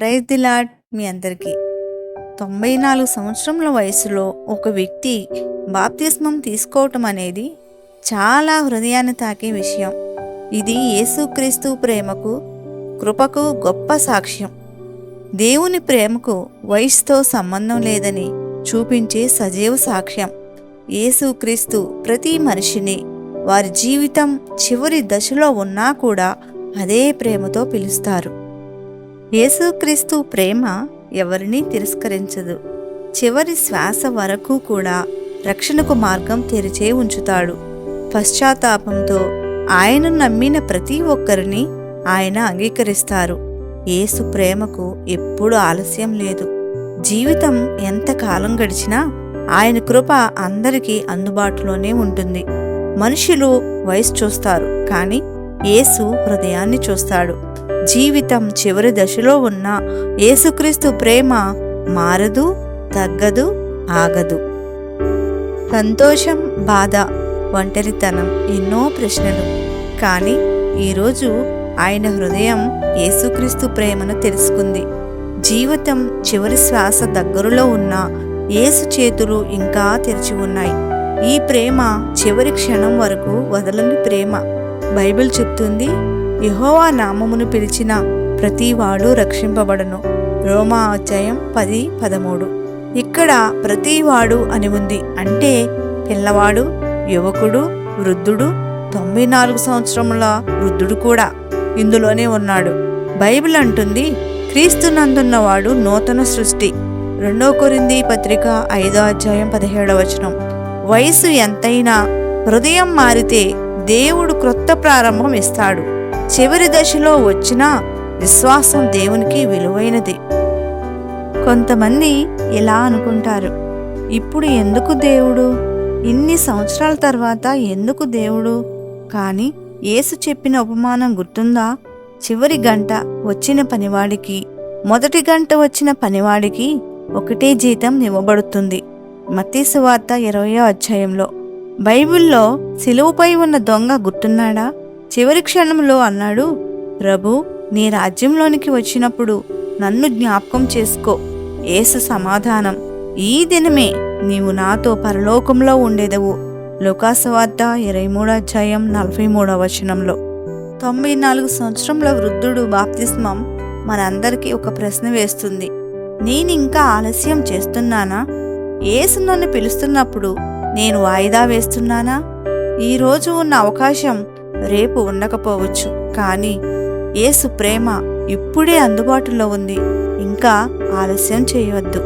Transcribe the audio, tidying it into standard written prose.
Praise the lord. మీ అందరికీ 94 సంవత్సరముల వయసులో ఒక వ్యక్తి బాప్తిస్మం తీసుకోవటం అనేది చాలా హృదయాన్ని తాకే విషయం. ఇది యేసుక్రీస్తు ప్రేమకు, కృపకు గొప్ప సాక్ష్యం. దేవుని ప్రేమకు వయసుతో సంబంధం లేదని చూపించే సజీవ సాక్ష్యం. యేసుక్రీస్తు ప్రతి మనిషిని వారి జీవితం చివరి దశలో ఉన్నా కూడా అదే ప్రేమతో పిలుస్తారు. యేసుక్రీస్తు ప్రేమ ఎవరినీ తిరస్కరించదు. చివరి శ్వాస వరకు కూడా రక్షణకు మార్గం తెరిచే ఉంచుతాడు. పశ్చాత్తాపంతో ఆయన నమ్మిన ప్రతి ఒక్కరిని ఆయన అంగీకరిస్తారు. యేసు ప్రేమకు ఎప్పుడూ ఆలస్యం లేదు. జీవితం ఎంతకాలం గడిచినా ఆయన కృప అందరికీ అందుబాటులోనే ఉంటుంది. మనుషులు వయసు చూస్తారు, కానీ యేసు హృదయాన్ని చూస్తాడు. జీవితం చివరి దశలో ఉన్న యేసుక్రీస్తు ప్రేమ మారదు, తగ్గదు, ఆగదు. సంతోషం, బాధ, ఒంటరితనం, ఎన్నో ప్రశ్నలు. కానీ ఈరోజు ఆయన హృదయం యేసుక్రీస్తు ప్రేమను తెలుసుకుంది. జీవితం చివరి శ్వాస దగ్గరలో ఉన్న యేసు చేతులు ఇంకా తెరిచి ఉన్నాయి. ఈ ప్రేమ చివరి క్షణం వరకు వదలని ప్రేమ. బైబిల్ చెప్తుంది, యెహోవా నామమును పిలిచిన ప్రతివాడు రక్షింపబడను. రోమా అధ్యాయం 10:13. ఇక్కడ ప్రతివాడు అని ఉంది. అంటే పిల్లవాడు, యువకుడు, వృద్ధుడు, 94 సంవత్సరముల వృద్ధుడు కూడా ఇందులోనే ఉన్నాడు. బైబిల్ అంటుంది, క్రీస్తునందున్నవాడు నూతన సృష్టి. 2 కొరింథీ పత్రిక 5వ అధ్యాయం 17వ వచనం. వయసు ఎంతైనా హృదయం మారితే దేవుడు క్రొత్త ప్రారంభం ఇస్తాడు. చివరి దశలో వచ్చిన విశ్వాసం దేవునికి విలువైనది. కొంతమంది ఇలా అనుకుంటారు, ఇప్పుడు ఎందుకు దేవుడు, ఇన్ని సంవత్సరాల తర్వాత ఎందుకు దేవుడు? కానీ యేసు చెప్పిన ఉపమానం గుర్తుందా? చివరి గంట వచ్చిన పనివాడికి, మొదటి గంట వచ్చిన పనివాడికి ఒకటే జీతం ఇవ్వబడుతుంది. మత్తయి సువార్త 20వ అధ్యాయంలో. బైబిల్లో సిలువపై ఉన్న దొంగ గుర్తున్నాడా? చివరి క్షణంలో అన్నాడు, ప్రభు, నీ రాజ్యంలోనికి వచ్చినప్పుడు నన్ను జ్ఞాపకం చేసుకో. యేసు సమాధానం, ఈ దినమే నీవు నాతో పరలోకంలో ఉండేదవు. లూకాసు వార్త 23వ అధ్యాయం 43వ వచనంలో. 94 సంవత్సరముల వృద్ధుడు బాప్తిస్మం మనందరికీ ఒక ప్రశ్న వేస్తుంది. నేనింకా ఆలస్యం చేస్తున్నానా? యేసు నన్ను పిలుస్తున్నప్పుడు నేను వాయిదా వేస్తున్నానా? ఈరోజు ఉన్న అవకాశం రేపు ఉండకపోవచ్చు, కానీ యేసు ప్రేమ ఇప్పుడే అందుబాటులో ఉంది. ఇంకా ఆలస్యం చేయవద్దు.